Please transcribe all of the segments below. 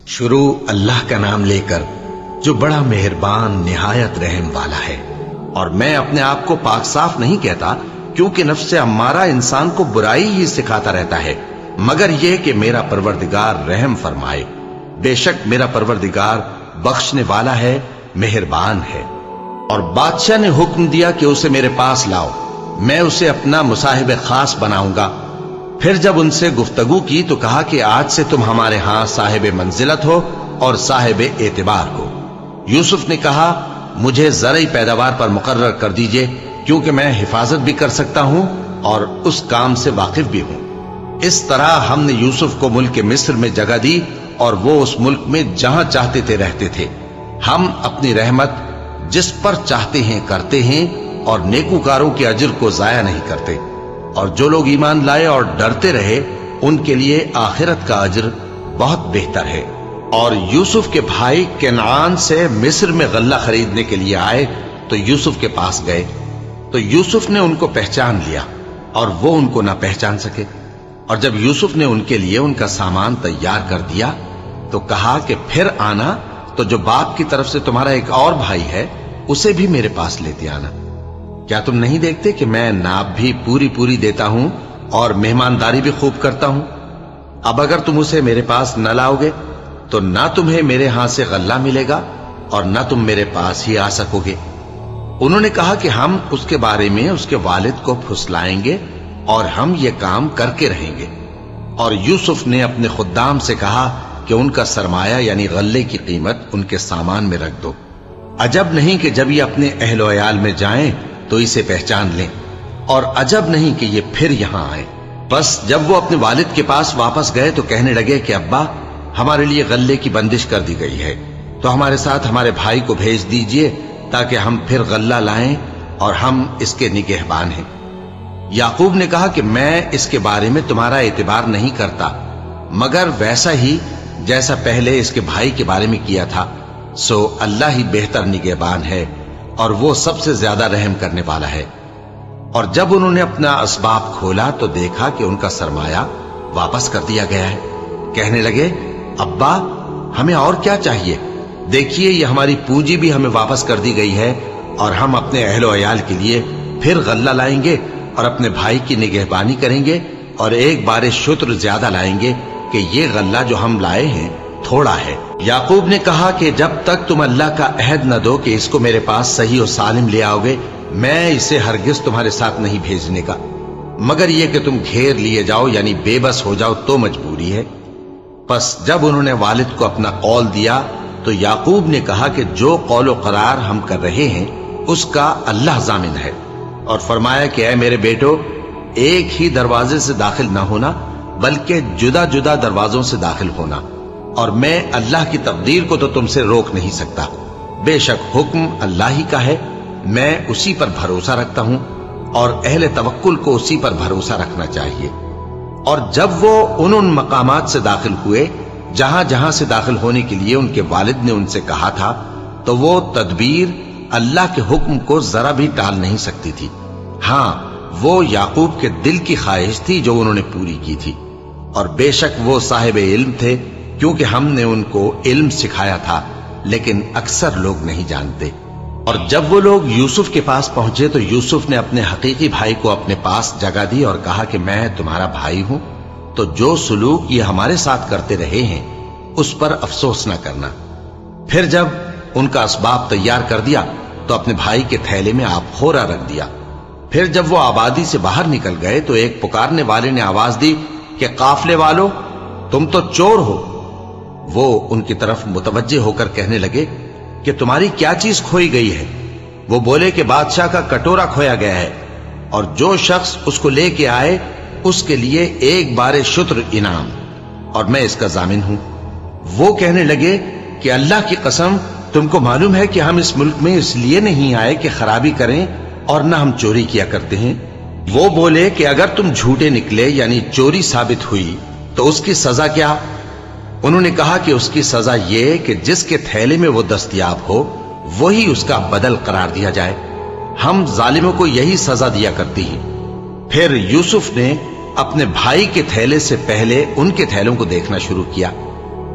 شروع اللہ کا نام لے کر جو بڑا مہربان نہایت رحم والا ہے۔ اور میں اپنے آپ کو پاک صاف نہیں کہتا، کیونکہ نفس امارہ انسان کو برائی ہی سکھاتا رہتا ہے، مگر یہ کہ میرا پروردگار رحم فرمائے۔ بے شک میرا پروردگار بخشنے والا ہے، مہربان ہے۔ اور بادشاہ نے حکم دیا کہ اسے میرے پاس لاؤ، میں اسے اپنا مصاحب خاص بناؤں گا۔ پھر جب ان سے گفتگو کی تو کہا کہ آج سے تم ہمارے ہاں صاحب منزلت ہو اور صاحب اعتبار ہو۔ یوسف نے کہا مجھے زرعی پیداوار پر مقرر کر دیجئے، کیونکہ میں حفاظت بھی کر سکتا ہوں اور اس کام سے واقف بھی ہوں۔ اس طرح ہم نے یوسف کو ملک مصر میں جگہ دی اور وہ اس ملک میں جہاں چاہتے تھے رہتے تھے۔ ہم اپنی رحمت جس پر چاہتے ہیں کرتے ہیں اور نیکوکاروں کے اجر کو ضائع نہیں کرتے۔ اور جو لوگ ایمان لائے اور ڈرتے رہے ان کے لیے آخرت کا اجر بہت بہتر ہے۔ اور یوسف کے بھائی کنعان سے مصر میں غلہ خریدنے کے لیے آئے تو یوسف کے پاس گئے، تو یوسف نے ان کو پہچان لیا اور وہ ان کو نہ پہچان سکے۔ اور جب یوسف نے ان کے لیے ان کا سامان تیار کر دیا تو کہا کہ پھر آنا تو جو باپ کی طرف سے تمہارا ایک اور بھائی ہے اسے بھی میرے پاس لیتے آنا۔ کیا تم نہیں دیکھتے کہ میں ناب بھی پوری دیتا ہوں اور مہمانداری بھی خوب کرتا ہوں؟ اب اگر تم اسے میرے پاس نہ لاؤ گے تو نہ تمہیں میرے ہاں سے غلہ ملے گا اور نہ تم میرے پاس ہی آ سکو گے۔ انہوں نے کہا کہ ہم اس کے بارے میں اس کے والد کو پھسلائیں گے اور ہم یہ کام کر کے رہیں گے۔ اور یوسف نے اپنے خدام سے کہا کہ ان کا سرمایہ یعنی غلے کی قیمت ان کے سامان میں رکھ دو۔ عجب نہیں کہ جب یہ اپنے اہل و عیال میں جائیں تو اسے پہچان لیں، اور عجب نہیں کہ یہ پھر یہاں آئیں۔ بس جب وہ اپنے والد کے پاس واپس گئے تو کہنے لگے کہ ابا ہمارے لیے غلے کی بندش کر دی گئی ہے، تو ہمارے ساتھ ہمارے بھائی کو بھیج دیجئے تاکہ ہم پھر غلہ لائیں اور ہم اس کے نگہبان ہیں۔ یعقوب نے کہا کہ میں اس کے بارے میں تمہارا اعتبار نہیں کرتا، مگر ویسا ہی جیسا پہلے اس کے بھائی کے بارے میں کیا تھا، سو اللہ ہی بہتر نگہبان ہے اور وہ سب سے زیادہ رحم کرنے والا ہے۔ اور جب انہوں نے اپنا اسباب کھولا تو دیکھا کہ ان کا سرمایہ واپس کر دیا گیا ہے۔ کہنے لگے ابا ہمیں اور کیا چاہیے، دیکھیے یہ ہماری پونجی بھی ہمیں واپس کر دی گئی ہے، اور ہم اپنے اہل و عیال کے لیے پھر غلہ لائیں گے اور اپنے بھائی کی نگہبانی کریں گے، اور ایک بار شتر زیادہ لائیں گے کہ یہ غلہ جو ہم لائے ہیں تھوڑا ہے۔ یعقوب نے کہا کہ جب تک تم اللہ کا عہد نہ دو کہ اس کو میرے پاس صحیح و سالم لے آؤ گے، میں اسے ہرگز تمہارے ساتھ نہیں بھیجنے کا، مگر یہ کہ تم گھیر لیے جاؤ یعنی بے بس ہو جاؤ تو مجبوری ہے۔ پس جب انہوں نے والد کو اپنا قول دیا تو یعقوب نے کہا کہ جو قول و قرار ہم کر رہے ہیں اس کا اللہ ضامن ہے، اور فرمایا کہ اے میرے بیٹو ایک ہی دروازے سے داخل نہ ہونا بلکہ جدا جدا دروازوں سے داخل ہونا، اور میں اللہ کی تقدیر کو تو تم سے روک نہیں سکتا۔ بے شک حکم اللہ ہی کا ہے، میں اسی پر بھروسہ رکھتا ہوں، اور اہل توکل کو اسی پر بھروسہ رکھنا چاہیے۔ اور جب وہ ان مقامات سے داخل ہوئے جہاں جہاں سے داخل ہونے کے لیے ان کے والد نے ان سے کہا تھا، تو وہ تدبیر اللہ کے حکم کو ذرا بھی ٹال نہیں سکتی تھی۔ ہاں وہ یعقوب کے دل کی خواہش تھی جو انہوں نے پوری کی تھی، اور بے شک وہ صاحب علم تھے، کیونکہ ہم نے ان کو علم سکھایا تھا، لیکن اکثر لوگ نہیں جانتے۔ اور جب وہ لوگ یوسف کے پاس پہنچے تو یوسف نے اپنے حقیقی بھائی کو اپنے پاس جگہ دی اور کہا کہ میں تمہارا بھائی ہوں، تو جو سلوک یہ ہمارے ساتھ کرتے رہے ہیں اس پر افسوس نہ کرنا۔ پھر جب ان کا اسباب تیار کر دیا تو اپنے بھائی کے تھیلے میں آپ خورا رکھ دیا۔ پھر جب وہ آبادی سے باہر نکل گئے تو ایک پکارنے والے نے آواز دی کہ قافلے والو تم تو چور ہو۔ وہ ان کی طرف متوجہ ہو کر کہنے لگے کہ تمہاری کیا چیز کھوئی گئی ہے؟ وہ بولے کہ بادشاہ کا کٹورا کھویا گیا ہے، اور جو شخص اس کو لے کے آئے اس کے لیے ایک بار شتر انعام، اور میں اس کا ضامن ہوں۔ وہ کہنے لگے کہ اللہ کی قسم تم کو معلوم ہے کہ ہم اس ملک میں اس لیے نہیں آئے کہ خرابی کریں اور نہ ہم چوری کیا کرتے ہیں۔ وہ بولے کہ اگر تم جھوٹے نکلے یعنی چوری ثابت ہوئی تو اس کی سزا کیا؟ انہوں نے کہا کہ اس کی سزا یہ کہ جس کے تھیلے میں وہ دستیاب ہو وہی اس کا بدل قرار دیا جائے، ہم ظالموں کو یہی سزا دیا کرتی ہیں۔ پھر یوسف نے اپنے بھائی کے تھیلے سے پہلے ان کے تھیلوں کو دیکھنا شروع کیا،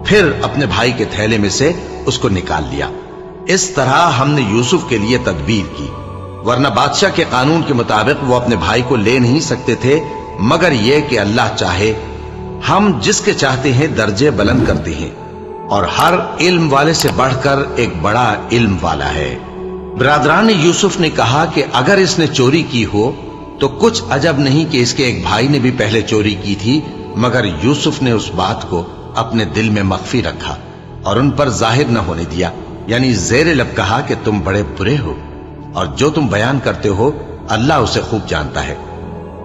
फिर अपने भाई के थैले में से उसको निकाल लिया। इस तरह हमने यूसुफ के लिए तदबीर की, वरना बादशाह के कानून के मुताबिक वो अपने भाई को ले नहीं सकते थे, मगर यह कि अल्लाह चाहे हम जिसके चाहते हैं दर्जे बुलंद करते हैं, और हर इल्म वाले से बढ़कर एक बड़ा इल्म वाला है। बिरादरान यूसुफ ने कहा कि अगर इसने चोरी की हो तो कुछ अजब नहीं कि इसके एक भाई ने भी पहले चोरी की थी, मगर यूसुफ ने उस बात को अपने दिल में मख्फी रखा और उन पर जाहिर न होने दिया, यानी ज़ेरे लब कहा कि तुम बड़े बुरे हो और जो तुम बयान करते हो अल्लाह उसे खूब जानता है।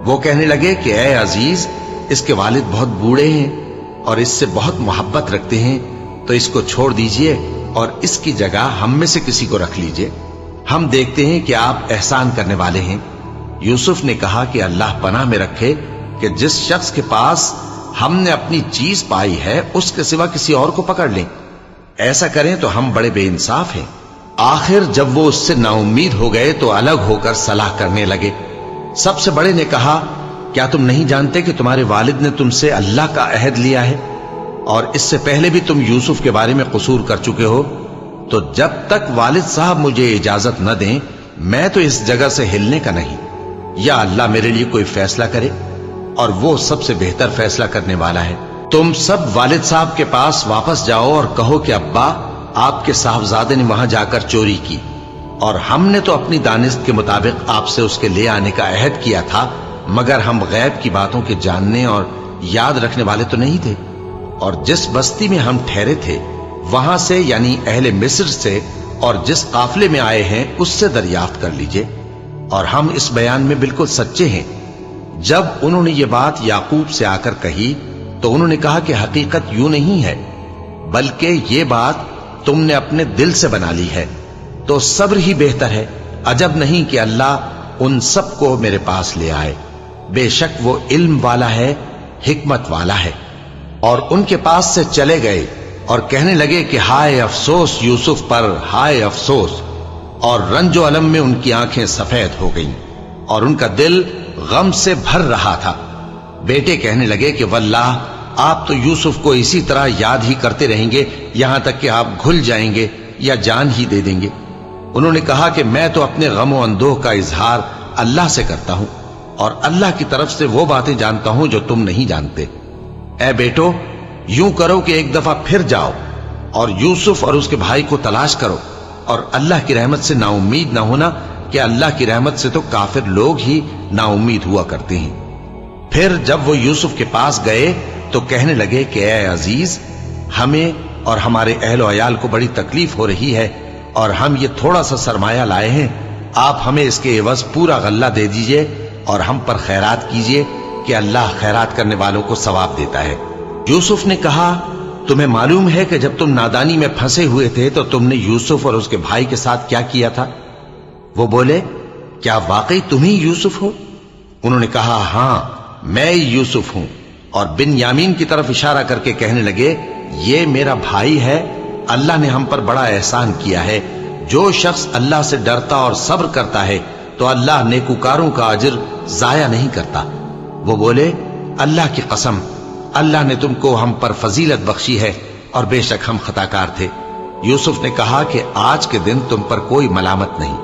वो कहने लगे कि ए अजीज, इसके वालिद बहुत बूढ़े हैं और इससे बहुत मोहब्बत रखते हैं, तो इसको छोड़ दीजिए और इसकी जगह हम में से किसी को रख लीजिए। हम देखते हैं कि आप एहसान करने वाले हैं। यूसुफ ने कहा कि अल्लाह पनाह में रखे कि जिस शख्स के पास हमने अपनी चीज पाई है उसके सिवा किसी और को पकड़ लें। ऐसा करें तो हम बड़े बेइंसाफ हैं। आखिर जब वो उससे नाउम्मीद हो गए तो अलग होकर सलाह करने लगे। सबसे बड़े ने कहा, क्या तुम नहीं जानते कि तुम्हारे वालिद ने तुमसे अल्लाह का अहद लिया है और इससे पहले भी तुम यूसुफ के बारे में कसूर कर चुके हो? तो जब तक वालिद साहब मुझे इजाजत न दें मैं तो इस जगह से हिलने का नहीं, या अल्लाह मेरे लिए कोई फैसला करे और वो सबसे बेहतर फैसला करने वाला है। तुम सब वालिद साहब के पास वापस जाओ और कहो कि अब्बा, आपके साहबजादे ने वहां जाकर चोरी की और हमने तो अपनी दानिस्त के मुताबिक आपसे उसके ले आने का अहद किया था, मगर हम गैब की बातों के जानने और याद रखने वाले तो नहीं थे, और जिस बस्ती में हम ठहरे थे वहां से, यानी अहले मिस्र से, और जिस काफले में आए हैं उससे दरियाफ्त कर लीजिए, और हम इस बयान में बिल्कुल सच्चे हैं। जब उन्होंने ये बात याकूब से आकर कही तो उन्होंने कहा कि हकीकत यूं नहीं है, बल्कि ये बात तुमने अपने दिल से बना ली है, तो सब्र ही बेहतर है। अजब नहीं कि अल्लाह उन सबको मेरे पास ले आए, बेशक वो इल्म वाला है, हिकमत वाला है। और उनके पास से चले गए और कहने लगे कि हाय अफसोस यूसुफ पर, हाय अफसोस। और रंजो अलम में उनकी आंखें सफेद हो गईं और उनका दिल गम से भर रहा था। बेटे कहने लगे कि वल्लाह, आप तो यूसुफ को इसी तरह याद ही करते रहेंगे यहां तक कि आप घुल जाएंगे या जान ही दे देंगे। उन्होंने कहा कि मैं तो अपने गम और अंदोह का इजहार अल्लाह से करता हूं और अल्लाह की तरफ से वो बातें जानता हूं जो तुम नहीं जानते। ए बेटो, यूं करो कि एक दफा फिर जाओ और यूसुफ और उसके भाई को तलाश करो, और अल्लाह की रहमत से नाउम्मीद ना होना कि अल्लाह की रहमत से तो काफिर लोग ही नाउम्मीद हुआ करते हैं। फिर जब वो यूसुफ के पास गए तो कहने लगे कि ए अजीज, हमें और हमारे अहलो अयाल को बड़ी तकलीफ हो रही है और हम ये थोड़ा सा सरमाया लाए हैं, आप हमें इसके एवज पूरा गल्ला दे दीजिए और हम पर खैरात कीजिए कि अल्लाह खैरात करने वालों को सवाब देता है। यूसुफ ने कहा, तुम्हें मालूम है कि जब तुम नादानी में फंसे हुए थे तो तुमने यूसुफ और उसके भाई के साथ क्या किया था? वो बोले, क्या वाकई तुम ही यूसुफ हो? उन्होंने कहा, हां, मैं यूसुफ हूं। और बिन यामीन की तरफ इशारा करके कहने लगे, ये मेरा भाई है, अल्लाह ने हम पर बड़ा एहसान किया है। जो शख्स अल्लाह से डरता और सब्र करता है तो अल्लाह नेकुकारों का अजर जाया नहीं करता। वो बोले, अल्लाह की कसम, अल्लाह ने तुमको हम पर फजीलत बख्शी है और बेशक हम खताकार थे। यूसुफ ने कहा कि आज के दिन तुम पर कोई मलामत नहीं,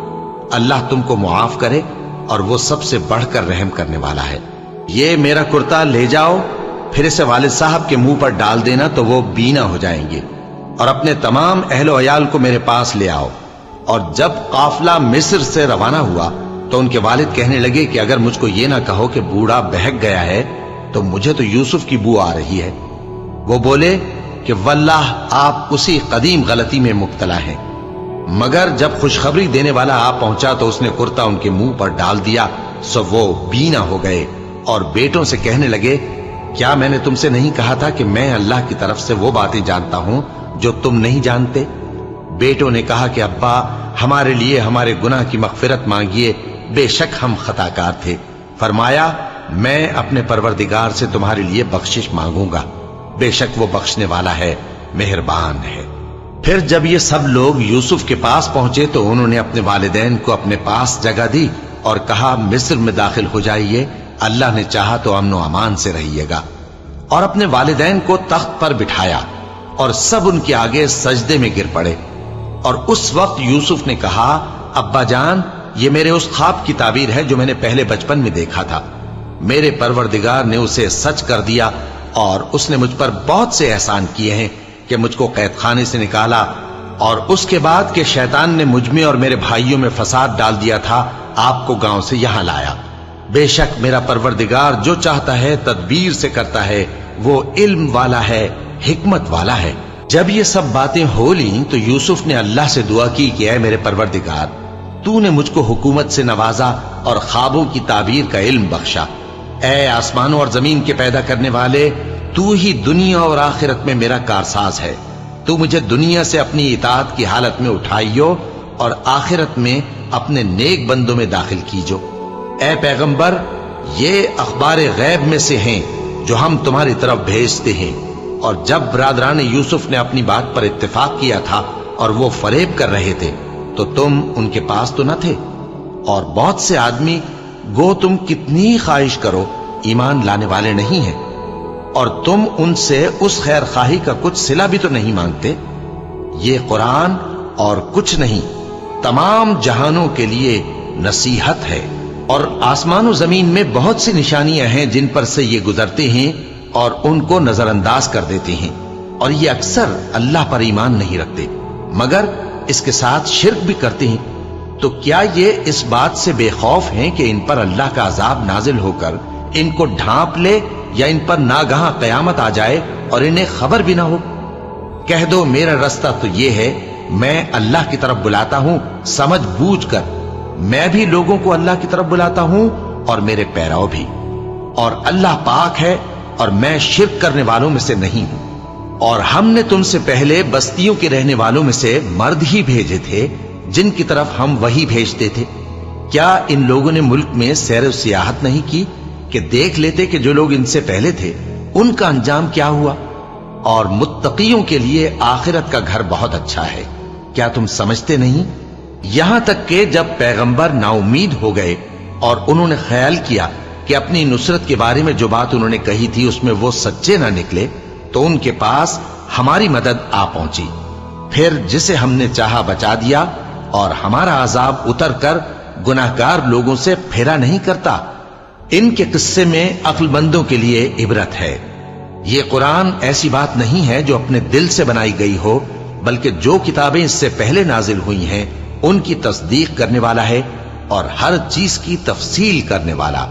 अल्लाह तुमको मुआफ करे और वो सबसे बढ़कर रहम करने वाला है। ये मेरा कुर्ता ले जाओ, फिर इसे वालिद साहब के मुंह पर डाल देना तो वो बीना हो जाएंगे, और अपने तमाम अहलो अयाल को मेरे पास ले आओ। और जब काफिला मिस्र से रवाना हुआ तो उनके वालिद कहने लगे कि अगर मुझको ये ना कहो कि बूढ़ा बहक गया है तो मुझे तो यूसुफ की बू आ रही है। वो बोले कि वल्लाह, आप उसी कदीम गलती में मुब्तला हैं। मगर जब खुशखबरी देने वाला आ पहुंचा तो उसने कुर्ता उनके मुंह पर डाल दिया, सो वो बीना हो गए और बेटों से कहने लगे, क्या मैंने तुमसे नहीं कहा था कि मैं अल्लाह की तरफ से वो बातें जानता हूं जो तुम नहीं जानते? बेटों ने कहा कि अब्बा, हमारे लिए हमारे गुनाह की मगफिरत मांगिए, बेशक हम खताकार थे। फरमाया, मैं अपने परवरदिगार से तुम्हारे लिए बख्शिश मांगूंगा, बेशक वो बख्शने वाला है, मेहरबान है। फिर जब ये सब लोग यूसुफ के पास पहुंचे तो उन्होंने अपने वालिदैन को अपने पास जगह दी और कहा, मिस्र में दाखिल हो जाइए, अल्लाह ने चाहा तो अमन व अमान से रहिएगा। और अपने वालिदैन को तख्त पर बिठाया और सब उनके आगे सजदे में गिर पड़े। और उस वक्त यूसुफ ने कहा, अब्बा जान, ये मेरे उस ख्वाब की ताबीर है जो मैंने पहले बचपन में देखा था। मेरे परवरदिगार ने उसे सच कर दिया और उसने मुझ पर बहुत से एहसान किए हैं कि मुझको कैद खाने से निकाला, और उसके बाद कि शैतान ने मुझ में और मेरे भाइयों में फसाद डाल दिया था, आपको गांव से यहां लाया। बेशक मेरा परवरदिगार जो चाहता है तदबीर से करता है, वो इल्म वाला है, हिकमत वाला है। जब ये सब बातें हो ली तो यूसुफ ने अल्लाह से दुआ की कि ऐ मेरे परवरदिगार, तूने मुझको हुकूमत से नवाजा और ख्वाबों की ताबीर का इल्म बख्शा। ऐ आसमानों और जमीन के पैदा करने वाले, तू ही दुनिया और आखिरत में मेरा कारसाज है। तू मुझे दुनिया से अपनी इताअत की हालत में उठाइयो और आखिरत में अपने नेक बंदों में दाखिल कीजो। ऐ पैगंबर, ये अखबार गैब में से हैं जो हम तुम्हारी तरफ भेजते हैं। और जब बरादरान यूसुफ ने अपनी बात पर इत्तेफाक किया था और वो फरेब कर रहे थे तो तुम उनके पास तो न थे, और बहुत से आदमी गो तुम कितनी ख्वाहिश करो ईमान लाने वाले नहीं हैं, और तुम उनसे उस खैर खाही का कुछ सिला भी तो नहीं मांगते। ये कुरान और कुछ नहीं तमाम जहानों के लिए नसीहत है, और आसमान जमीन में बहुत सी निशानियां हैं जिन पर से ये गुजरते हैं और उनको नजरअंदाज कर देते हैं, और ये अक्सर अल्लाह पर ईमान नहीं रखते मगर इसके साथ शिर्क भी करते हैं। तो क्या ये इस बात से बेखौफ हैं कि इन पर अल्लाह का अजाब नाजिल होकर इनको ढांप ले, या इन पर नागहां कयामत आ जाए और इन्हें खबर भी ना हो? कह दो, मेरा रास्ता तो ये है, मैं अल्लाह की तरफ बुलाता हूं समझ बूझ कर। मैं भी लोगों को अल्लाह की तरफ बुलाता हूं और मेरे पैराव भी, और अल्लाह पाक है और मैं शिर्क करने वालों में से नहीं हूं। और हमने तुमसे पहले बस्तियों के रहने वालों में से मर्द ही भेजे थे जिनकी तरफ हम वही भेजते थे। क्या इन लोगों ने मुल्क में सैर सियाहत नहीं की कि देख लेते कि जो लोग इनसे पहले थे उनका अंजाम क्या हुआ? और मुत्तकियों के लिए आखिरत का घर बहुत अच्छा है। क्या तुम समझते नहीं? यहां तक कि जब पैगंबर नाउमीद हो गए और उन्होंने ख्याल किया कि अपनी नुसरत के बारे में जो बात उन्होंने कही थी उसमें वो सच्चे ना निकले, तो उनके पास हमारी मदद आ पहुंची। फिर जिसे हमने चाहा बचा दिया, और हमारा अजाब उतर कर गुनाहगार लोगों से फेरा नहीं करता। इनके किस्से में अक्लमंदों के लिए इबरत है। ये कुरान ऐसी बात नहीं है जो अपने दिल से बनाई गई हो, बल्कि जो किताबें इससे पहले नाजिल हुई हैं उनकी तस्दीक करने वाला है और हर चीज की तफसील करने वाला,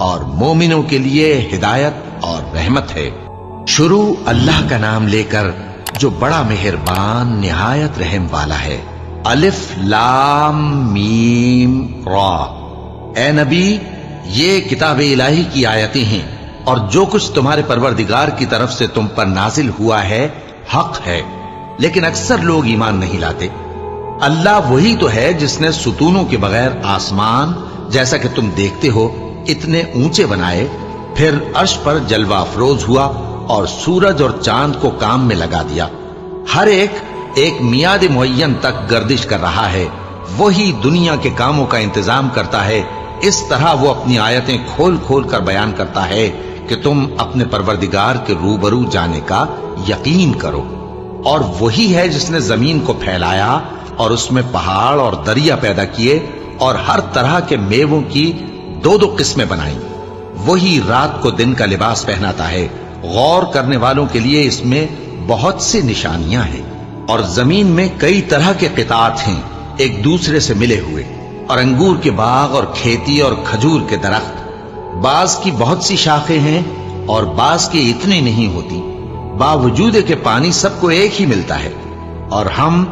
और मोमिनों के लिए हिदायत और रहमत है। शुरू अल्लाह का नाम लेकर जो बड़ा मेहरबान निहायत रहम वाला है। अलिफ लाम मीम रा। ए नबी, ये किताब इलाही की आयतें हैं, और जो कुछ तुम्हारे परवरदिगार की तरफ से तुम पर नाजिल हुआ है हक है, लेकिन अक्सर लोग ईमान नहीं लाते। अल्लाह वही तो है जिसने सुतूनों के बगैर आसमान, जैसा कि तुम देखते हो, इतने ऊंचे बनाए, फिर अर्श पर जलवा अफरोज हुआ और सूरज और चांद को काम में लगा दिया। हर एक मियाद मुअय्यन तक गर्दिश कर रहा है। वही दुनिया के कामों का इंतजाम करता है। इस तरह वो अपनी आयतें खोल खोल कर बयान करता है कि तुम अपने परवरदिगार के रूबरू जाने का यकीन करो। और वही है जिसने जमीन को फैलाया और उसमें पहाड़ और दरिया पैदा किए और हर तरह के मेवों की दो दो किस्में बनाई। वही रात को दिन का लिबास पहनाता है। गौर करने वालों के लिए इसमें बहुत सी निशानियां हैं। और जमीन में कई तरह के कितात हैं एक दूसरे से मिले हुए, और अंगूर के बाग और खेती और खजूर के दरख्त। बाज की बहुत सी शाखें हैं और बाज की इतनी नहीं होती। बावजूद के पानी सबको एक ही मिलता है, और हम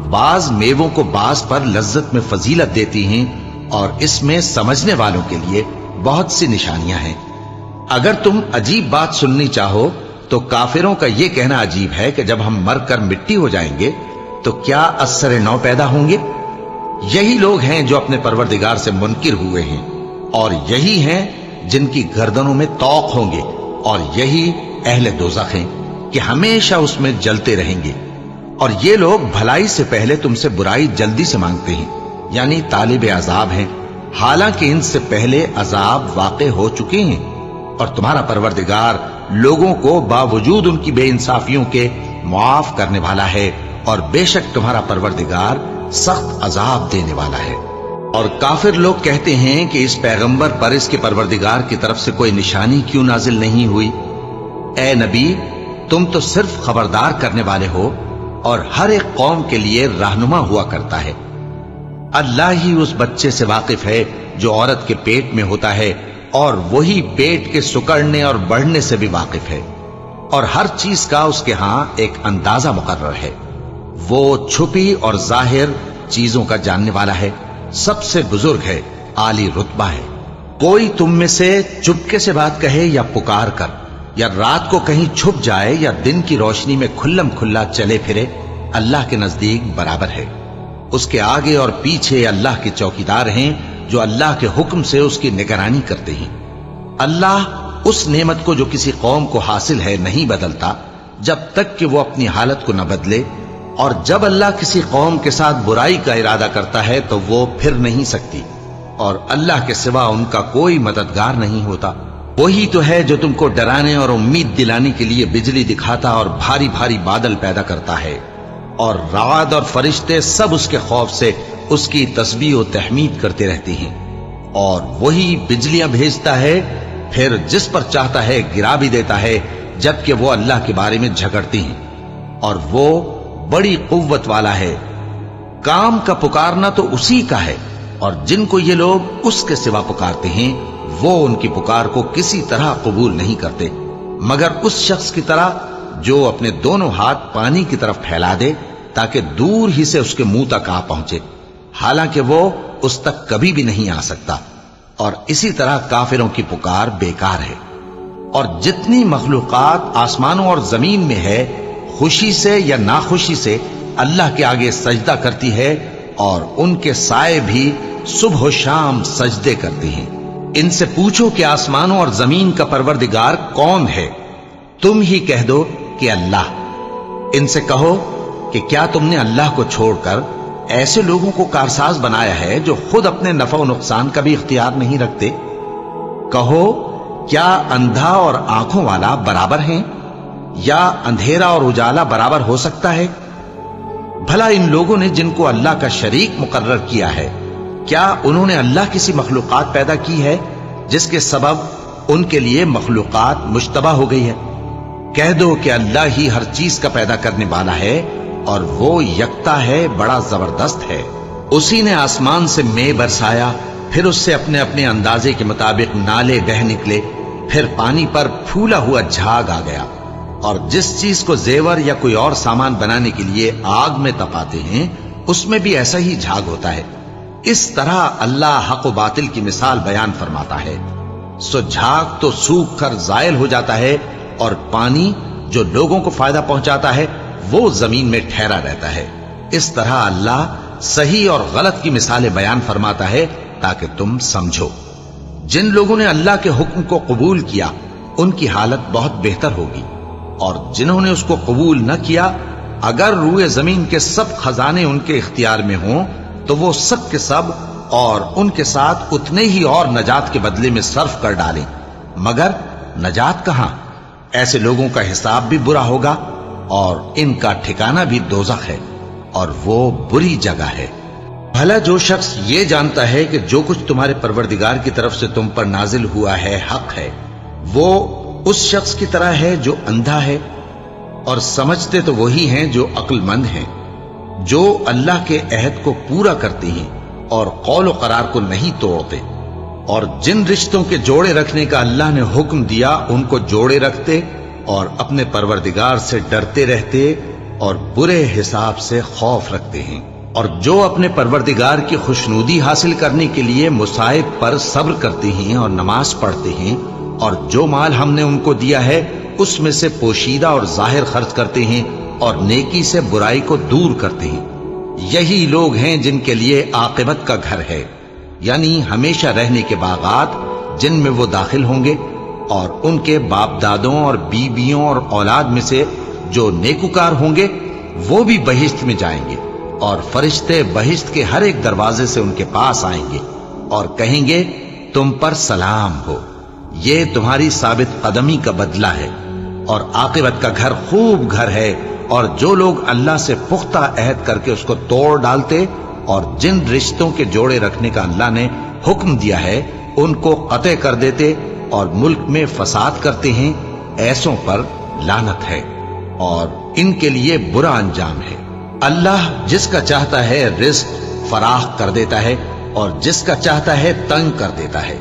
बाज मेवों को बाज पर लज्जत में फजीलत देती हैं, और इसमें समझने वालों के लिए बहुत सी निशानियां हैं। अगर तुम अजीब बात सुननी चाहो तो काफिरों का यह कहना अजीब है कि जब हम मरकर मिट्टी हो जाएंगे तो क्या अस्सर नौ पैदा होंगे। यही लोग हैं जो अपने परवरदिगार से मुनकिर हुए हैं, और यही हैं जिनकी गर्दनों में तौक होंगे, और यही अहले दोज़ख हैं कि हमेशा उसमें जलते रहेंगे। और ये लोग भलाई से पहले तुमसे बुराई जल्दी से मांगते हैं, यानी तालिब अजाब हैं, हालांकि इनसे पहले अजाब वाक़े हो चुके हैं। और तुम्हारा परवरदिगार लोगों को बावजूद उनकी बेइंसाफियों के मुआफ करने वाला है, और बेशक तुम्हारा परवरदिगार सख्त अजाब देने वाला है। और काफिर लोग कहते हैं कि इस पैगंबर पर इसके परवरदिगार की तरफ से कोई निशानी क्यों नाजिल नहीं हुई? ए नबी, तुम तो सिर्फ खबरदार करने वाले हो और हर एक कौम के लिए रहनुमा हुआ करता है। अल्लाह ही उस बच्चे से वाकिफ है जो औरत के पेट में होता है, और वही पेट के सुकड़ने और बढ़ने से भी वाकिफ है, और हर चीज का उसके हां एक अंदाजा मुकर्रर है। वो छुपी और जाहिर चीजों का जानने वाला है, सबसे बुजुर्ग है, आली रुतबा है। कोई तुम में से चुपके से बात कहे या पुकार कर, या रात को कहीं छुप जाए या दिन की रोशनी में खुल्लम खुल्ला चले फिरे, अल्लाह के नजदीक बराबर है। उसके आगे और पीछे अल्लाह के चौकीदार हैं जो अल्लाह के हुक्म से उसकी निगरानी करते हैं। अल्लाह उस नेमत को जो किसी कौम को हासिल है नहीं बदलता जब तक कि वो अपनी हालत को न बदले, और जब अल्लाह किसी कौम के साथ बुराई का इरादा करता है तो वो फिर नहीं सकती, और अल्लाह के सिवा उनका कोई मददगार नहीं होता। वही तो है जो तुमको डराने और उम्मीद दिलाने के लिए बिजली दिखाता और भारी भारी बादल पैदा करता है, और रात और फरिश्ते सब उसके खौफ से उसकी तस्बीह और तहमीद करते रहते हैं। और वही बिजलियां भेजता है, फिर जिस पर चाहता है गिरा भी देता है, जबकि वो अल्लाह के बारे में झगड़ती हैं, और वो बड़ी कुव्वत वाला है। काम का पुकारना तो उसी का है, और जिनको ये लोग उसके सिवा पुकारते हैं वो उनकी पुकार को किसी तरह कबूल नहीं करते, मगर उस शख्स की तरह जो अपने दोनों हाथ पानी की तरफ फैला दे ताकि दूर ही से उसके मुंह तक आ पहुंचे, हालांकि वो उस तक कभी भी नहीं आ सकता। और इसी तरह काफिरों की पुकार बेकार है। और जितनी मखलूकात आसमानों और जमीन में है, खुशी से या नाखुशी से अल्लाह के आगे सजदा करती है, और उनके साए भी सुबह शाम सजदे करती हैं। इनसे पूछो कि आसमानों और जमीन का परवरदिगार कौन है? तुम ही कह दो कि अल्लाह। इनसे कहो कि क्या तुमने अल्लाह को छोड़कर ऐसे लोगों को कारसाज बनाया है जो खुद अपने नफा नुकसान का भी इख्तियार नहीं रखते? कहो, क्या अंधा और आंखों वाला बराबर हैं, या अंधेरा और उजाला बराबर हो सकता है? भला इन लोगों ने जिनको अल्लाह का शरीक मुकर्रर किया है, क्या उन्होंने अल्लाह किसी मखलूकात पैदा की है जिसके सबब उनके लिए मखलूकात मुश्तबा हो गई है? कह दो कि अल्लाह ही हर चीज का पैदा करने वाला है, और वो यकता है, बड़ा जबरदस्त है। उसी ने आसमान से मे बरसाया, फिर उससे अपने अपने अंदाजे के मुताबिक नाले बह निकले, फिर पानी पर फूला हुआ झाग आ गया। और जिस चीज को जेवर या कोई और सामान बनाने के लिए आग में तपाते हैं, उसमें भी ऐसा ही झाग होता है। इस तरह अल्लाह हक व बातिल की मिसाल बयान फरमाता है। सो झाग तो सूख कर जायल हो जाता है, और पानी जो लोगों को फायदा पहुंचाता है वो जमीन में ठहरा रहता है। इस तरह अल्लाह सही और गलत की मिसालें बयान फरमाता है ताकि तुम समझो। जिन लोगों ने अल्लाह के हुक्म को कबूल किया उनकी हालत बहुत बेहतर होगी, और जिन्होंने उसको कबूल न किया, अगर रूए जमीन के सब खजाने उनके इख्तियार में हों तो वो सब के सब और उनके साथ उतने ही और नजात के बदले में सर्फ कर डालें, मगर नजात कहां? ऐसे लोगों का हिसाब भी बुरा होगा, और इनका ठिकाना भी दोज़ख है, और वो बुरी जगह है। भला जो शख्स ये जानता है कि जो कुछ तुम्हारे परवरदिगार की तरफ से तुम पर नाजिल हुआ है हक है, वो उस शख्स की तरह है जो अंधा है। और समझते तो वही हैं जो अक्लमंद हैं, जो अल्लाह के अहद को पूरा करते हैं और कौल व करार को नहीं तोड़ते, और जिन रिश्तों के जोड़े रखने का अल्लाह ने हुक्म दिया उनको जोड़े रखते, और अपने परवरदिगार से डरते रहते, और बुरे हिसाब से खौफ रखते हैं। और जो अपने परवरदिगार की खुशनूदी हासिल करने के लिए मुसाइब पर सब्र करते हैं और नमाज पढ़ते हैं, और जो माल हमने उनको दिया है उसमें से पोशीदा और जाहिर खर्च करते हैं, और नेकी से बुराई को दूर करते हैं, यही लोग हैं जिनके लिए आकिबत का घर है, यानी हमेशा रहने के बागात जिनमें वो दाखिल होंगे, और उनके बाप दादों और बीबियों और औलाद में से जो नेकुकार होंगे वो भी बहिश्त में जाएंगे, और फरिश्ते बहिश्त के हर एक दरवाजे से उनके पास आएंगे और कहेंगे तुम पर सलाम हो, ये तुम्हारी साबित कदमी का बदला है, और आकिबत का घर खूब घर है, اور جو لوگ اللہ سے پختہ عہد کر کے اس کو توڑ ڈالتے اور جن رشتوں کے جوڑے رکھنے کا اللہ نے حکم دیا ہے ان کو قطع کر دیتے اور ملک میں فساد کرتے ہیں، ایسوں پر لعنت ہے اور ان کے لیے برا انجام ہے۔ اللہ جس کا چاہتا ہے رزق فراخ کر دیتا ہے اور جس کا چاہتا ہے تنگ کر دیتا ہے،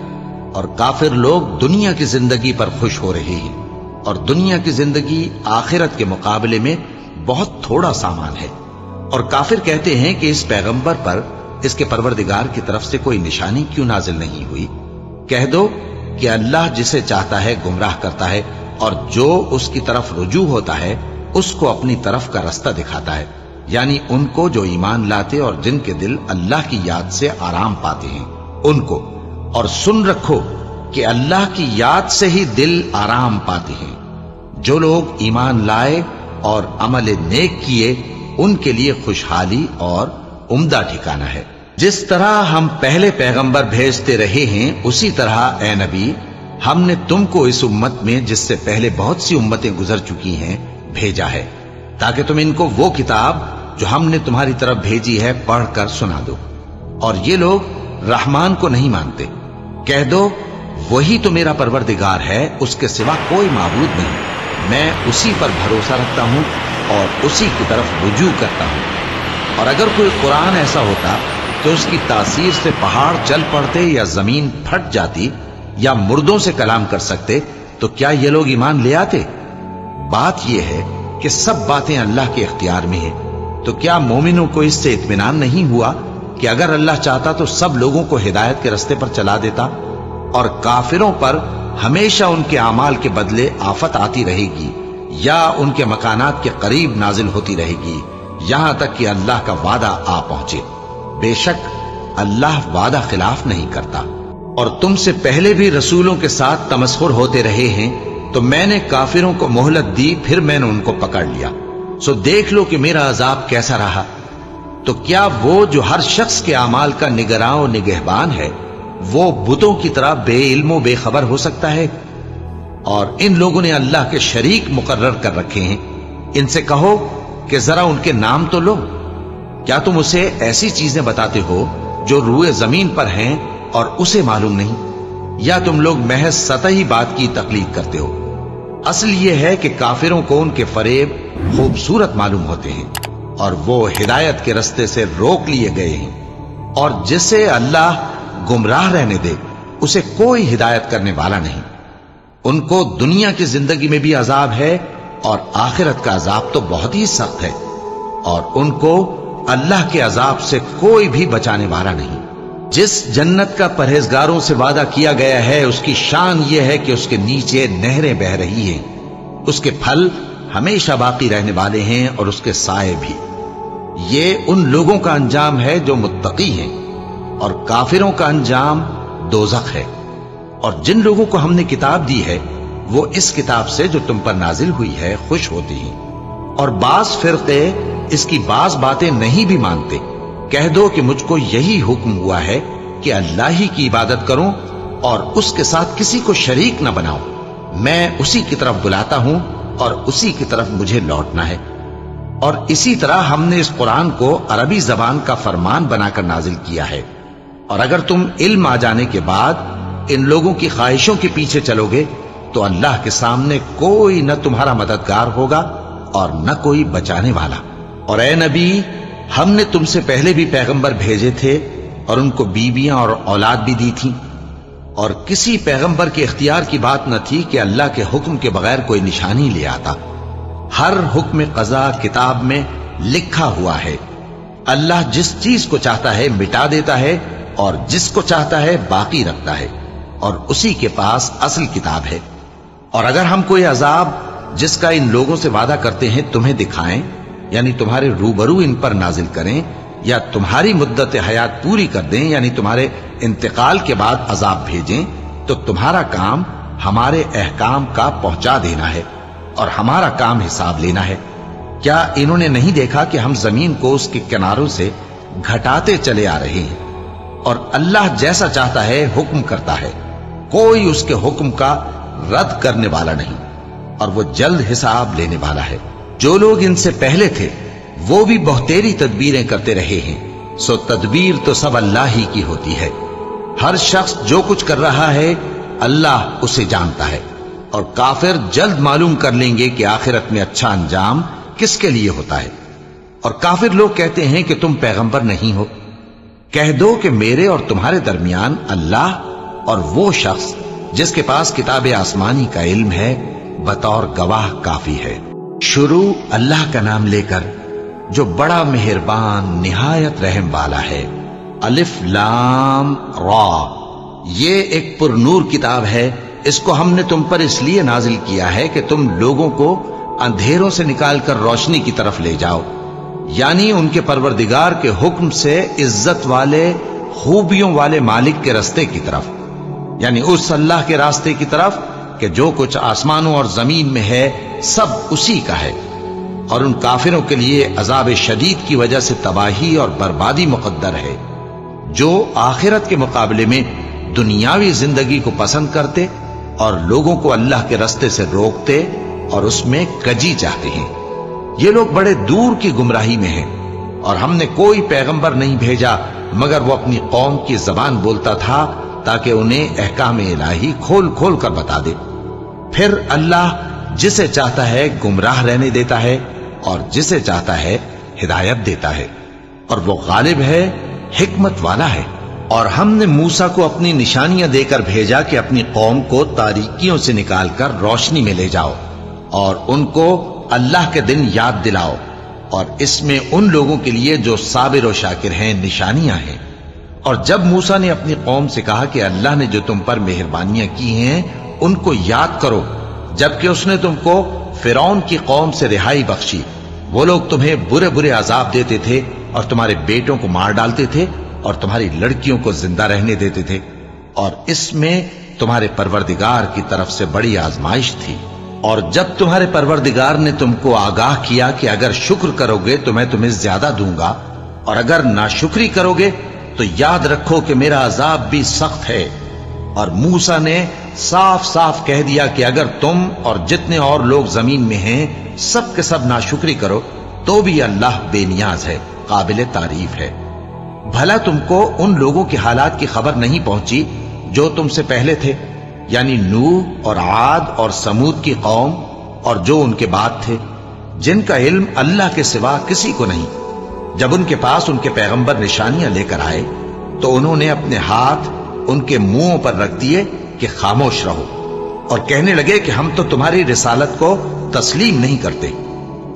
اور کافر لوگ دنیا کی زندگی پر خوش ہو رہے ہیں، اور دنیا کی زندگی آخرت کے مقابلے میں بہت تھوڑا سامان ہے۔ اور کافر کہتے ہیں کہ اس پیغمبر پر اس کے پروردگار کی طرف سے کوئی نشانی کیوں نازل نہیں ہوئی؟ کہہ دو کہ اللہ جسے چاہتا ہے گمراہ کرتا ہے، اور جو اس کی طرف رجوع ہوتا ہے اس کو اپنی طرف کا رستہ دکھاتا ہے، یعنی ان کو جو ایمان لاتے اور جن کے دل اللہ کی یاد سے آرام پاتے ہیں ان کو۔ اور سن رکھو کہ اللہ کی یاد سے ہی دل آرام پاتے ہیں۔ جو لوگ ایمان لائے اور عمل نیک کیے ان کے لیے خوشحالی اور عمدہ ٹھکانہ ہے۔ جس طرح ہم پہلے پیغمبر بھیجتے رہے ہیں اسی طرح اے نبی ہم نے تم کو اس امت میں جس سے پہلے بہت سی امتیں گزر چکی ہیں بھیجا ہے، تاکہ تم ان کو وہ کتاب جو ہم نے تمہاری طرف بھیجی ہے پڑھ کر سنا دو۔ اور یہ لوگ رحمان کو نہیں مانتے، کہہ دو وہی تو میرا پروردگار ہے، اس کے سوا کوئی معبود نہیں، میں اسی پر بھروسہ رکھتا ہوں اور اسی کی طرف رجوع کرتا ہوں۔ اور اگر کوئی قرآن ایسا ہوتا کہ اس کی تاثیر سے پہاڑ چل پڑتے یا زمین پھٹ جاتی یا مردوں سے کلام کر سکتے تو کیا یہ لوگ ایمان لے آتے؟ بات یہ ہے کہ سب باتیں اللہ کے اختیار میں ہیں، تو کیا مومنوں کو اس سے اطمینان نہیں ہوا کہ اگر اللہ چاہتا تو سب لوگوں کو ہدایت کے رستے پر چلا دیتا؟ اور کافروں پر ہمیشہ ان کے اعمال کے بدلے آفت آتی رہے گی یا ان کے مکانات کے قریب نازل ہوتی رہے گی یہاں تک کہ اللہ کا وعدہ آ پہنچے۔ بے شک اللہ وعدہ خلاف نہیں کرتا۔ اور تم سے پہلے بھی رسولوں کے ساتھ تمسخر ہوتے رہے ہیں، تو میں نے کافروں کو مہلت دی، پھر میں نے ان کو پکڑ لیا، سو دیکھ لو کہ میرا عذاب کیسا رہا۔ تو کیا وہ جو ہر شخص کے اعمال کا نگراں و نگہبان ہے وہ بتوں کی طرح بے علم و بے خبر ہو سکتا ہے؟ اور ان لوگوں نے اللہ کے شریک مقرر کر رکھے ہیں، ان سے کہو کہ ذرا ان کے نام تو لو۔ کیا تم اسے ایسی چیزیں بتاتے ہو جو روئے زمین پر ہیں اور اسے معلوم نہیں، یا تم لوگ محض سطحی بات کی تقلید کرتے ہو؟ اصل یہ ہے کہ کافروں کو ان کے فریب خوبصورت معلوم ہوتے ہیں اور وہ ہدایت کے رستے سے روک لیے گئے ہیں، اور جسے اللہ گمراہ رہنے دے اسے کوئی ہدایت کرنے والا نہیں۔ ان کو دنیا کی زندگی میں بھی عذاب ہے اور آخرت کا عذاب تو بہت ہی سخت ہے، اور ان کو اللہ کے عذاب سے کوئی بھی بچانے والا نہیں۔ جس جنت کا پرہیزگاروں سے وعدہ کیا گیا ہے اس کی شان یہ ہے کہ اس کے نیچے نہریں بہ رہی ہیں، اس کے پھل ہمیشہ باقی رہنے والے ہیں اور اس کے سائے بھی۔ یہ ان لوگوں کا انجام ہے جو متقی ہیں، اور کافروں کا انجام دوزخ ہے۔ اور جن لوگوں کو ہم نے کتاب دی ہے وہ اس کتاب سے جو تم پر نازل ہوئی ہے خوش ہوتے ہیں، اور بعض فرقے اس کی بعض باتیں نہیں بھی مانتے۔ کہہ دو کہ مجھ کو یہی حکم ہوا ہے کہ اللہ ہی کی عبادت کروں اور اس کے ساتھ کسی کو شریک نہ بناؤں، میں اسی کی طرف بلاتا ہوں اور اسی کی طرف مجھے لوٹنا ہے۔ اور اسی طرح ہم نے اس قرآن کو عربی زبان کا فرمان بنا کر نازل کیا ہے، اور اگر تم علم آ جانے کے بعد ان لوگوں کی خواہشوں کے پیچھے چلو گے تو اللہ کے سامنے کوئی نہ تمہارا مددگار ہوگا اور نہ کوئی بچانے والا۔ اور اے نبی ہم نے تم سے پہلے بھی پیغمبر بھیجے تھے اور ان کو بیویاں اور اولاد بھی دی تھی، اور کسی پیغمبر کے اختیار کی بات نہ تھی کہ اللہ کے حکم کے بغیر کوئی نشانی لے آتا۔ ہر حکم قضا کتاب میں لکھا ہوا ہے۔ اللہ جس چیز کو چاہتا ہے مٹا دیتا ہے اور جس کو چاہتا ہے باقی رکھتا ہے، اور اسی کے پاس اصل کتاب ہے۔ اور اگر ہم کوئی عذاب جس کا ان لوگوں سے وعدہ کرتے ہیں تمہیں دکھائیں، یعنی تمہارے روبرو ان پر نازل کریں، یا تمہاری مدت حیات پوری کر دیں یعنی تمہارے انتقال کے بعد عذاب بھیجیں، تو تمہارا کام ہمارے احکام کا پہنچا دینا ہے اور ہمارا کام حساب لینا ہے۔ کیا انہوں نے نہیں دیکھا کہ ہم زمین کو اس کے کناروں سے گھٹاتے چلے آ رہے ہیں، اور اللہ جیسا چاہتا ہے حکم کرتا ہے، کوئی اس کے حکم کا رد کرنے والا نہیں، اور وہ جلد حساب لینے والا ہے۔ जो लोग इनसे पहले थे वो भी बहुतेरी तदबीरें करते रहे हैं, सो तदबीर तो सब अल्लाह ही की होती है। हर शख्स जो कुछ कर रहा है अल्लाह उसे जानता है, और काफिर जल्द मालूम कर लेंगे कि आखिरत में अच्छा अंजाम किसके लिए होता है। और काफिर लोग कहते हैं कि तुम पैगंबर नहीं हो। कह दो कि मेरे और तुम्हारे दरमियान अल्लाह और वो शख्स जिसके पास किताब आसमानी का इल्म है बतौर गवाह काफी है। शुरू अल्लाह का नाम लेकर जो बड़ा मेहरबान निहायत रहम वाला है। अलिफ लाम रा, ये एक पुरनूर किताब है। इसको हमने तुम पर इसलिए नाजिल किया है कि तुम लोगों को अंधेरों से निकालकर रोशनी की तरफ ले जाओ, यानी उनके परवरदिगार के हुक्म से इज्जत वाले खूबियों वाले मालिक के रास्ते की तरफ, यानी उस अल्लाह के रास्ते की तरफ कि जो कुछ आसमानों और जमीन में है सब उसी का है। और उन काफिरों के लिए अजाब शदीद की वजह से तबाही और बर्बादी मुकद्दर है, जो आखिरत के मुकाबले में दुनियावी जिंदगी को पसंद करते और लोगों को अल्लाह के रास्ते से रोकते और उसमें कजी चाहते हैं। ये लोग बड़े दूर की गुमराही में हैं, और हमने कोई पैगंबर नहीं भेजा मगर वो अपनी कौम की जबान बोलता था ताकि उन्हें अहकाम इलाही खोल खोल कर बता दे। फिर अल्लाह जिसे चाहता है गुमराह रहने देता है और जिसे चाहता है हिदायत देता है, और वो गालिब है, हिकमत वाला है। और हमने मूसा को अपनी निशानियां देकर भेजा कि अपनी कौम को तारीकियों से निकालकर रोशनी में ले जाओ और उनको अल्लाह के दिन याद दिलाओ, और इसमें उन लोगों के लिए जो साबिर और शाकिर हैं निशानियां हैं। और जब मूसा ने अपनी कौम से कहा कि अल्लाह ने जो तुम पर मेहरबानियां की हैं उनको याद करो, जबकि उसने तुमको फिरौन की कौम से रिहाई बख्शी। वो लोग तुम्हें बुरे बुरे अजाब देते थे और तुम्हारे बेटों को मार डालते थे और तुम्हारी लड़कियों को जिंदा रहने देते थे, और इसमें तुम्हारे परवरदिगार की तरफ से बड़ी आजमाइश थी। और जब तुम्हारे परवरदिगार ने तुमको आगाह किया कि अगर शुक्र करोगे तो मैं तुम्हें ज्यादा दूंगा, और अगर नाशुक्री करोगे तो याद रखो कि मेरा अजाब भी सख्त है। और मूसा ने साफ साफ कह दिया कि अगर तुम और जितने और लोग जमीन में हैं सब के सब नाशुक्री करो तो भी अल्लाह बेनियाज है, काबिल तारीफ है। भला तुमको उन लोगों के हालात की खबर नहीं पहुंची जो तुमसे पहले थे, यानी नूह और आद और समूद की कौम और जो उनके बाद थे, जिनका इल्म अल्लाह के सिवा किसी को नहीं। जब उनके पास उनके पैगंबर निशानियां लेकर आए तो उन्होंने अपने हाथ उनके मुंहों पर रख दिए कि खामोश रहो, और कहने लगे कि हम तो तुम्हारी रिसालत को तस्लीम नहीं करते,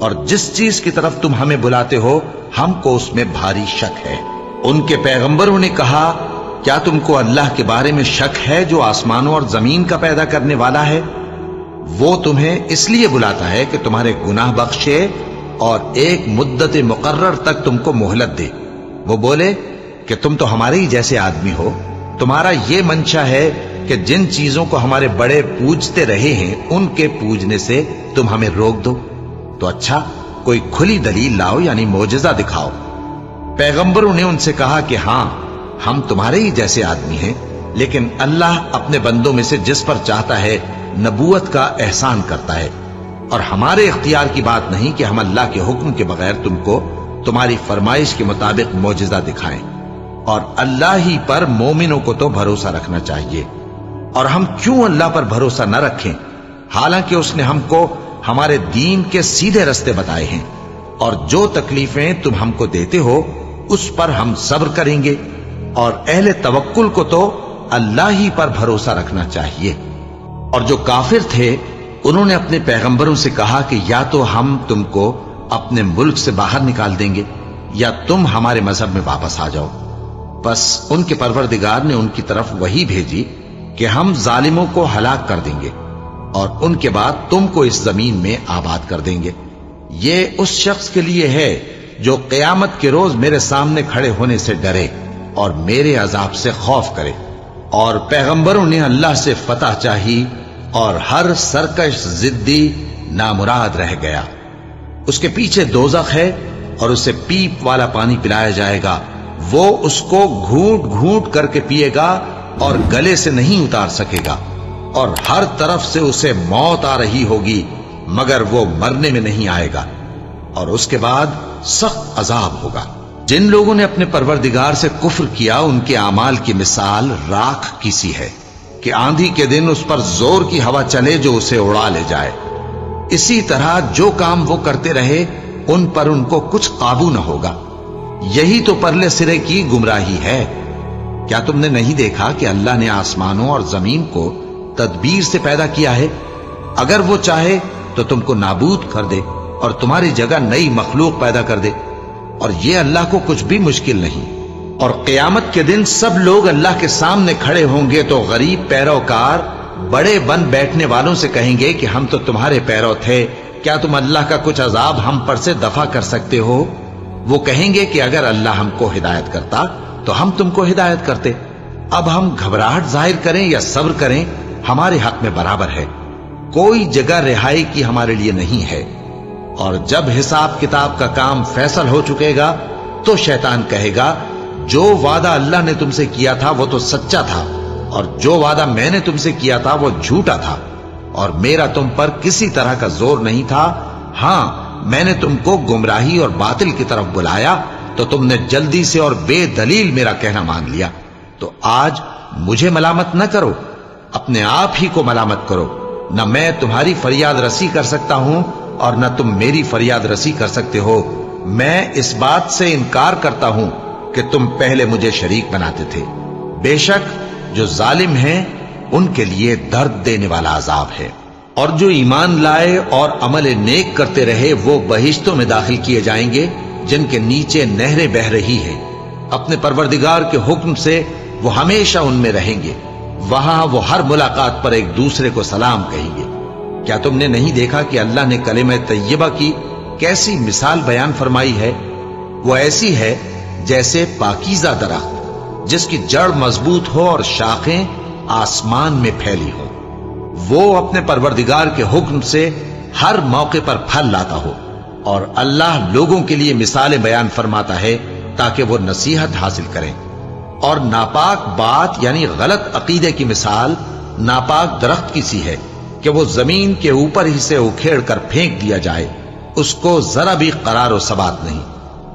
और जिस चीज की तरफ तुम हमें बुलाते हो हमको उसमें भारी शक है। उनके पैगंबरों ने कहा, क्या तुमको अल्लाह के बारे में शक है जो आसमानों और जमीन का पैदा करने वाला है? वो तुम्हें इसलिए बुलाता है कि तुम्हारे गुनाह बख्शे और एक मुद्दत मुकर्रर तक तुमको मोहलत दे। वो बोले कि तुम तो हमारे ही जैसे आदमी हो, तुम्हारा ये मंशा है कि जिन चीजों को हमारे बड़े पूजते रहे हैं उनके पूजने से तुम हमें रोक दो। तो अच्छा, कोई खुली दलील लाओ, यानी मोजज़ा दिखाओ। पैगंबरों ने उनसे कहा कि हां, हम तुम्हारे ही जैसे आदमी हैं, लेकिन अल्लाह अपने बंदों में से जिस पर चाहता है नबूवत का एहसान करता है, और हमारे इख्तियार की बात नहीं कि हम अल्लाह के हुक्म के बगैर तुमको तुम्हारी फरमाइश के मुताबिक मोजज़ा दिखाएं। और अल्लाह ही पर मोमिनों को तो भरोसा रखना चाहिए। और हम क्यों अल्लाह पर भरोसा न रखें, हालांकि उसने हमको हमारे दीन के सीधे रास्ते बताए हैं, और जो तकलीफें तुम हमको देते हो उस पर हम सब्र करेंगे। और अहले तवक्कुल को तो अल्लाह ही पर भरोसा रखना चाहिए। और जो काफिर थे उन्होंने अपने पैगंबरों से कहा कि या तो हम तुमको अपने मुल्क से बाहर निकाल देंगे या तुम हमारे मजहब में वापस आ जाओ। बस उनके परवरदिगार ने उनकी तरफ वही भेजी कि हम जालिमों को हलाक कर देंगे और उनके बाद तुमको इस जमीन में आबाद कर देंगे। ये उस शख्स के लिए है जो क़यामत के रोज मेरे सामने खड़े होने से डरे और मेरे अजाब से खौफ करे। और पैगंबरों ने अल्लाह से फतह चाही और हर सरकश जिद्दी नामुराद रह गया। उसके पीछे दोज़ख है और उसे पीप वाला पानी पिलाया जाएगा। वो उसको घूंट घूंट करके पिएगा और गले से नहीं उतार सकेगा, और हर तरफ से उसे मौत आ रही होगी مگر وہ مرنے میں نہیں آئے گا اور اس کے بعد سخت عذاب ہوگا۔ جن لوگوں نے اپنے پروردگار سے کفر کیا ان کے اعمال کی مثال راکھ کی سی ہے کہ آندھی کے دن اس پر زور کی ہوا چلے جو اسے اڑا لے جائے۔ اسی طرح جو کام وہ کرتے رہے ان پر ان کو کچھ قابو نہ ہوگا۔ یہی تو پرلے سرے کی گمراہی ہے۔ کیا تم نے نہیں دیکھا کہ اللہ نے آسمانوں اور زمین کو تدبیر سے پیدا کیا ہے؟ اگر وہ چاہے تو تم کو نابود کر دے اور تمہاری جگہ نئی مخلوق پیدا کر دے، اور یہ اللہ کو کچھ بھی مشکل نہیں۔ اور قیامت کے دن سب لوگ اللہ کے سامنے کھڑے ہوں گے تو غریب پیروکار بڑے بن بیٹھنے والوں سے کہیں گے کہ ہم تو تمہارے پیرو تھے، کیا تم اللہ کا کچھ عذاب ہم پر سے دفع کر سکتے ہو؟ وہ کہیں گے کہ اگر اللہ ہم کو ہدایت کرتا تو ہم تم کو ہدایت کرتے۔ اب ہم گھبراہٹ ظاہر کریں یا صبر کریں ہمارے حق میں برابر ہے، کوئی جگہ رہائی کی ہمارے لیے نہیں ہے۔ اور جب حساب کتاب کا کام فیصل ہو چکے گا تو شیطان کہے گا جو وعدہ اللہ نے تم سے کیا تھا وہ تو سچا تھا، اور جو وعدہ میں نے تم سے کیا تھا وہ جھوٹا تھا، اور میرا تم پر کسی طرح کا زور نہیں تھا۔ ہاں، میں نے تم کو گمراہی اور باطل کی طرف بلایا تو تم نے جلدی سے اور بے دلیل میرا کہنا مان لیا۔ تو آج مجھے ملامت نہ کرو، اپنے آپ ہی کو ملامت کرو۔ نہ میں تمہاری فریاد رسی کر سکتا ہوں اور نہ تم میری فریاد رسی کر سکتے ہو۔ میں اس بات سے انکار کرتا ہوں کہ تم پہلے مجھے شریک بناتے تھے۔ بے شک جو ظالم ہیں ان کے لیے درد دینے والا عذاب ہے۔ اور جو ایمان لائے اور عمل نیک کرتے رہے وہ بہشتوں میں داخل کیے جائیں گے جن کے نیچے نہریں بہہ رہی ہیں۔ اپنے پروردگار کے حکم سے وہ ہمیشہ ان میں رہیں گے، وہاں وہ ہر ملاقات پر ایک دوسرے کو سلام کہیں گے۔ کیا تم نے نہیں دیکھا کہ اللہ نے کلمہ طیبہ کی کیسی مثال بیان فرمائی ہے؟ وہ ایسی ہے جیسے پاکیزہ درخت جس کی جڑ مضبوط ہو اور شاخیں آسمان میں پھیلی ہوں۔ وہ اپنے پروردگار کے حکم سے ہر موقع پر پھل لاتا ہو، اور اللہ لوگوں کے لیے مثالیں بیان فرماتا ہے تاکہ وہ نصیحت حاصل کریں۔ اور ناپاک بات یعنی غلط عقیدے کی مثال ناپاک درخت کی سی ہے کہ وہ زمین کے اوپر ہی سے اکھیڑ کر پھینک دیا جائے، اس کو ذرا بھی قرار و ثبات نہیں۔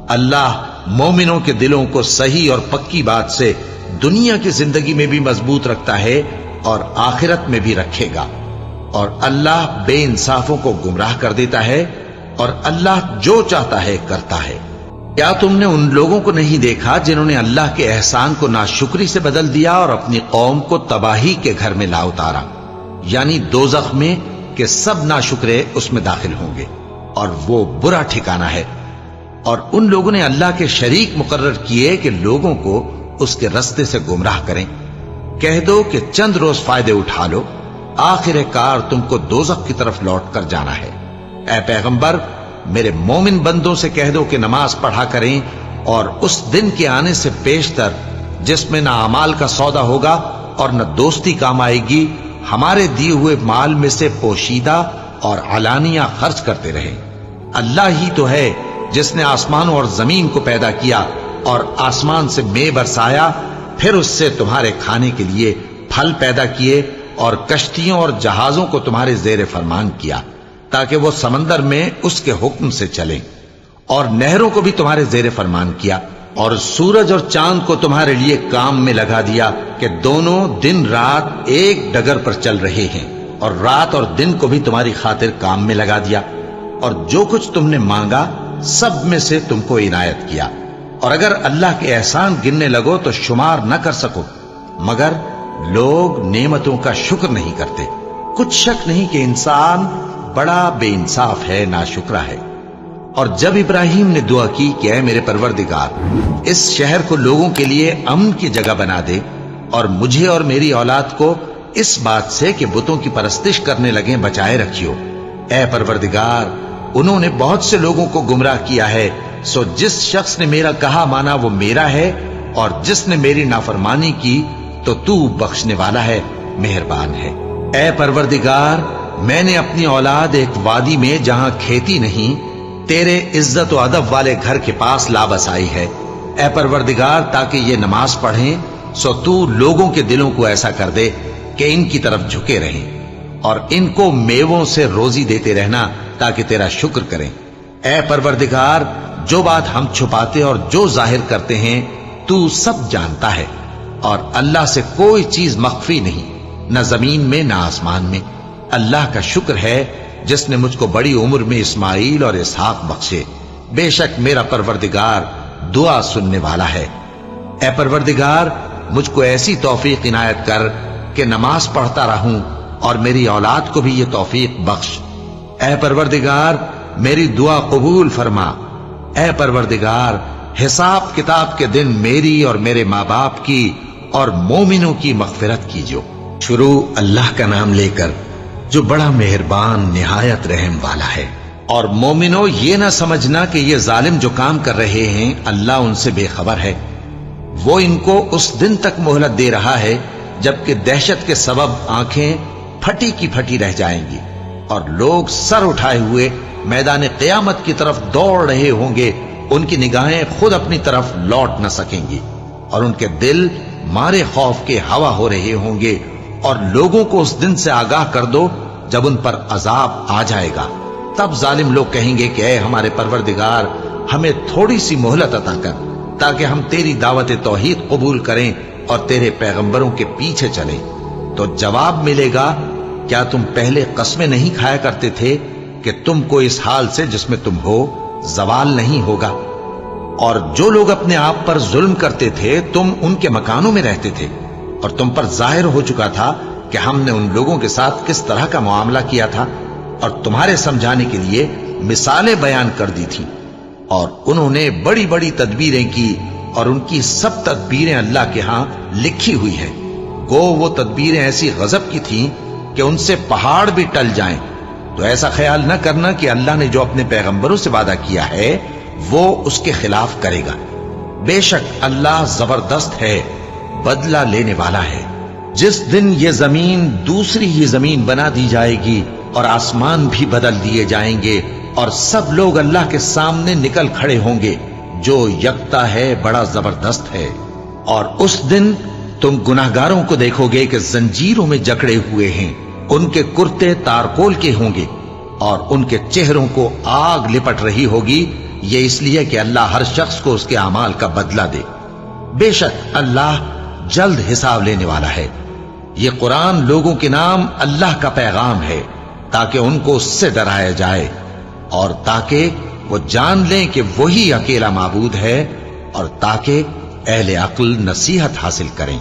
اللہ مومنوں کے دلوں کو صحیح اور پکی بات سے دنیا کی زندگی میں بھی مضبوط رکھتا ہے اور آخرت میں بھی رکھے گا۔ اور اللہ بے انصافوں کو گمراہ کر دیتا ہے، اور اللہ جو چاہتا ہے کرتا ہے۔ کیا تم نے ان لوگوں کو نہیں دیکھا جنہوں نے اللہ کے احسان کو ناشکری سے بدل دیا اور اپنی قوم کو تباہی کے گھر میں لا اتارا، یعنی دوزخ میں، کہ سب ناشکرے اس میں داخل ہوں گے اور وہ برا ٹھکانہ ہے۔ اور ان لوگوں نے اللہ کے شریک مقرر کیے کہ لوگوں کو اس کے رستے سے گمراہ کریں۔ کہہ دو کہ چند روز فائدے اٹھا لو، آخر کار تم کو دوزخ کی طرف لوٹ کر جانا ہے۔ اے پیغمبر، میرے مومن بندوں سے کہہ دو کہ نماز پڑھا کریں، اور اس دن کے آنے سے پیشتر جس میں نہ اعمال کا سودا ہوگا اور نہ دوستی کام آئے گی، ہمارے دیے ہوئے مال میں سے پوشیدہ اور علانیہ خرچ کرتے رہیں۔ اللہ ہی تو ہے جس نے آسمانوں اور زمین کو پیدا کیا اور آسمان سے مے برسایا، پھر اس سے تمہارے کھانے کے لیے پھل پیدا کیے اور کشتیوں اور جہازوں کو تمہارے زیر فرمان کیا تاکہ وہ سمندر میں اس کے حکم سے چلیں، اور نہروں کو بھی تمہارے زیر فرمان کیا، اور سورج اور چاند کو تمہارے لیے کام میں لگا دیا کہ دونوں دن رات ایک ڈگر پر چل رہے ہیں، اور رات اور دن کو بھی تمہاری خاطر کام میں لگا دیا، اور جو کچھ تم نے مانگا سب میں سے تم کو عنایت کیا۔ اور اگر اللہ کے احسان گننے لگو تو شمار نہ کر سکو، مگر لوگ نعمتوں کا شکر نہیں کرتے۔ کچھ شک نہیں کہ انسان بڑا بے انصاف ہے، ناشکرا ہے۔ اور جب ابراہیم نے دعا کی کہ اے میرے پروردگار، اس شہر کو لوگوں کے لیے امن کی جگہ بنا دے، اور مجھے اور میری اولاد کو اس بات سے کہ بتوں کی پرستش کرنے لگیں بچائے رکھیو۔ اے پروردگار، انہوں نے بہت سے لوگوں کو گمراہ کیا ہے، سو جس شخص نے میرا کہا مانا وہ میرا ہے، اور جس نے میری نافرمانی کی تو تو بخشنے والا ہے، مہربان ہے۔ اے پروردگار، میں نے اپنی اولاد ایک وادی میں جہاں کھیتی نہیں، تیرے عزت و ادب والے گھر کے پاس لا بسائی ہے۔ اے پروردگار، تاکہ یہ نماز پڑھیں، سو تو لوگوں کے دلوں کو ایسا کر دے کہ ان کی طرف جھکے رہیں۔ اور ان کو میووں سے روزی دیتے رہنا تاکہ تیرا شکر کریں۔ اے پروردگار، جو بات ہم چھپاتے اور جو ظاہر کرتے ہیں تو سب جانتا ہے، اور اللہ سے کوئی چیز مخفی نہیں، نہ زمین میں نہ آسمان میں۔ اللہ کا شکر ہے جس نے مجھ کو بڑی عمر میں اسماعیل اور اسحاق بخشے، بے شک میرا پروردگار دعا سننے والا ہے۔ اے پروردگار، مجھ کو ایسی توفیق عنایت کر کہ نماز پڑھتا رہوں، اور میری اولاد کو بھی یہ توفیق بخش۔ اے پروردگار، میری دعا قبول فرما۔ اے پروردگار، حساب کتاب کے دن میری اور میرے ماں باپ کی اور مومنوں کی مغفرت کیجو۔ شروع اللہ کا نام لے کر جو بڑا مہربان نہایت رحم والا ہے۔ اور مومنوں، یہ نہ سمجھنا کہ یہ ظالم جو کام کر رہے ہیں اللہ ان سے بے خبر ہے۔ وہ ان کو اس دن تک مہلت دے رہا ہے جبکہ دہشت کے سبب آنکھیں پھٹی کی پھٹی رہ جائیں گی، اور لوگ سر اٹھائے ہوئے میدان قیامت کی طرف دوڑ رہے ہوں گے، ان کی نگاہیں خود اپنی طرف لوٹ نہ سکیں گی، اور ان کے دل مارے خوف کے ہوا ہو رہے ہوں گے۔ اور لوگوں کو اس دن سے آگاہ کر دو جب ان پر عذاب آ جائے گا، تب ظالم لوگ کہیں گے کہ اے ہمارے پروردگار، ہمیں تھوڑی سی مہلت عطا کر تاکہ ہم تیری دعوت توحید قبول کریں اور تیرے پیغمبروں کے پیچھے چلیں۔ تو جواب ملے گا، کیا تم پہلے قسمیں نہیں کھایا کرتے تھے کہ تم کو اس حال سے جس میں تم ہو زوال نہیں ہوگا؟ اور جو لوگ اپنے آپ پر ظلم کرتے تھے تم ان کے مکانوں میں رہتے تھے، اور تم پر ظاہر ہو چکا تھا کہ ہم نے ان لوگوں کے ساتھ کس طرح کا معاملہ کیا تھا، اور تمہارے سمجھانے کے لیے مثالیں بیان کر دی تھی۔ اور انہوں نے بڑی بڑی تدبیریں کی، اور ان کی سب تدبیریں اللہ کے ہاں لکھی ہوئی ہیں۔ گو وہ تدبیریں ایسی غضب کی تھیں کہ ان سے پہاڑ بھی ٹل جائیں۔ تو ایسا خیال نہ کرنا کہ اللہ نے جو اپنے پیغمبروں سے وعدہ کیا ہے وہ اس کے خلاف کرے گا۔ بے شک اللہ زبردست ہے، بدلہ لینے والا ہے۔ جس دن یہ زمین دوسری ہی زمین بنا دی جائے گی اور آسمان بھی بدل دیے جائیں گے، اور سب لوگ اللہ کے سامنے نکل کھڑے ہوں گے، جو یکتا ہے بڑا زبردست ہے۔ اور اس دن تم گناہگاروں کو دیکھو گے کہ زنجیروں میں جکڑے ہوئے ہیں، ان کے کرتے تارکول کے ہوں گے، اور ان کے چہروں کو آگ لپٹ رہی ہوگی، یہ اس لیے کہ اللہ ہر شخص کو اس کے اعمال کا بدلہ دے۔ بے شک اللہ جلد حساب لینے والا ہے۔ یہ قرآن لوگوں کے نام اللہ کا پیغام ہے تاکہ ان کو اس سے ڈرایا جائے، اور تاکہ وہ جان لیں کہ وہی اکیلا معبود ہے، اور تاکہ اہل عقل نصیحت حاصل کریں۔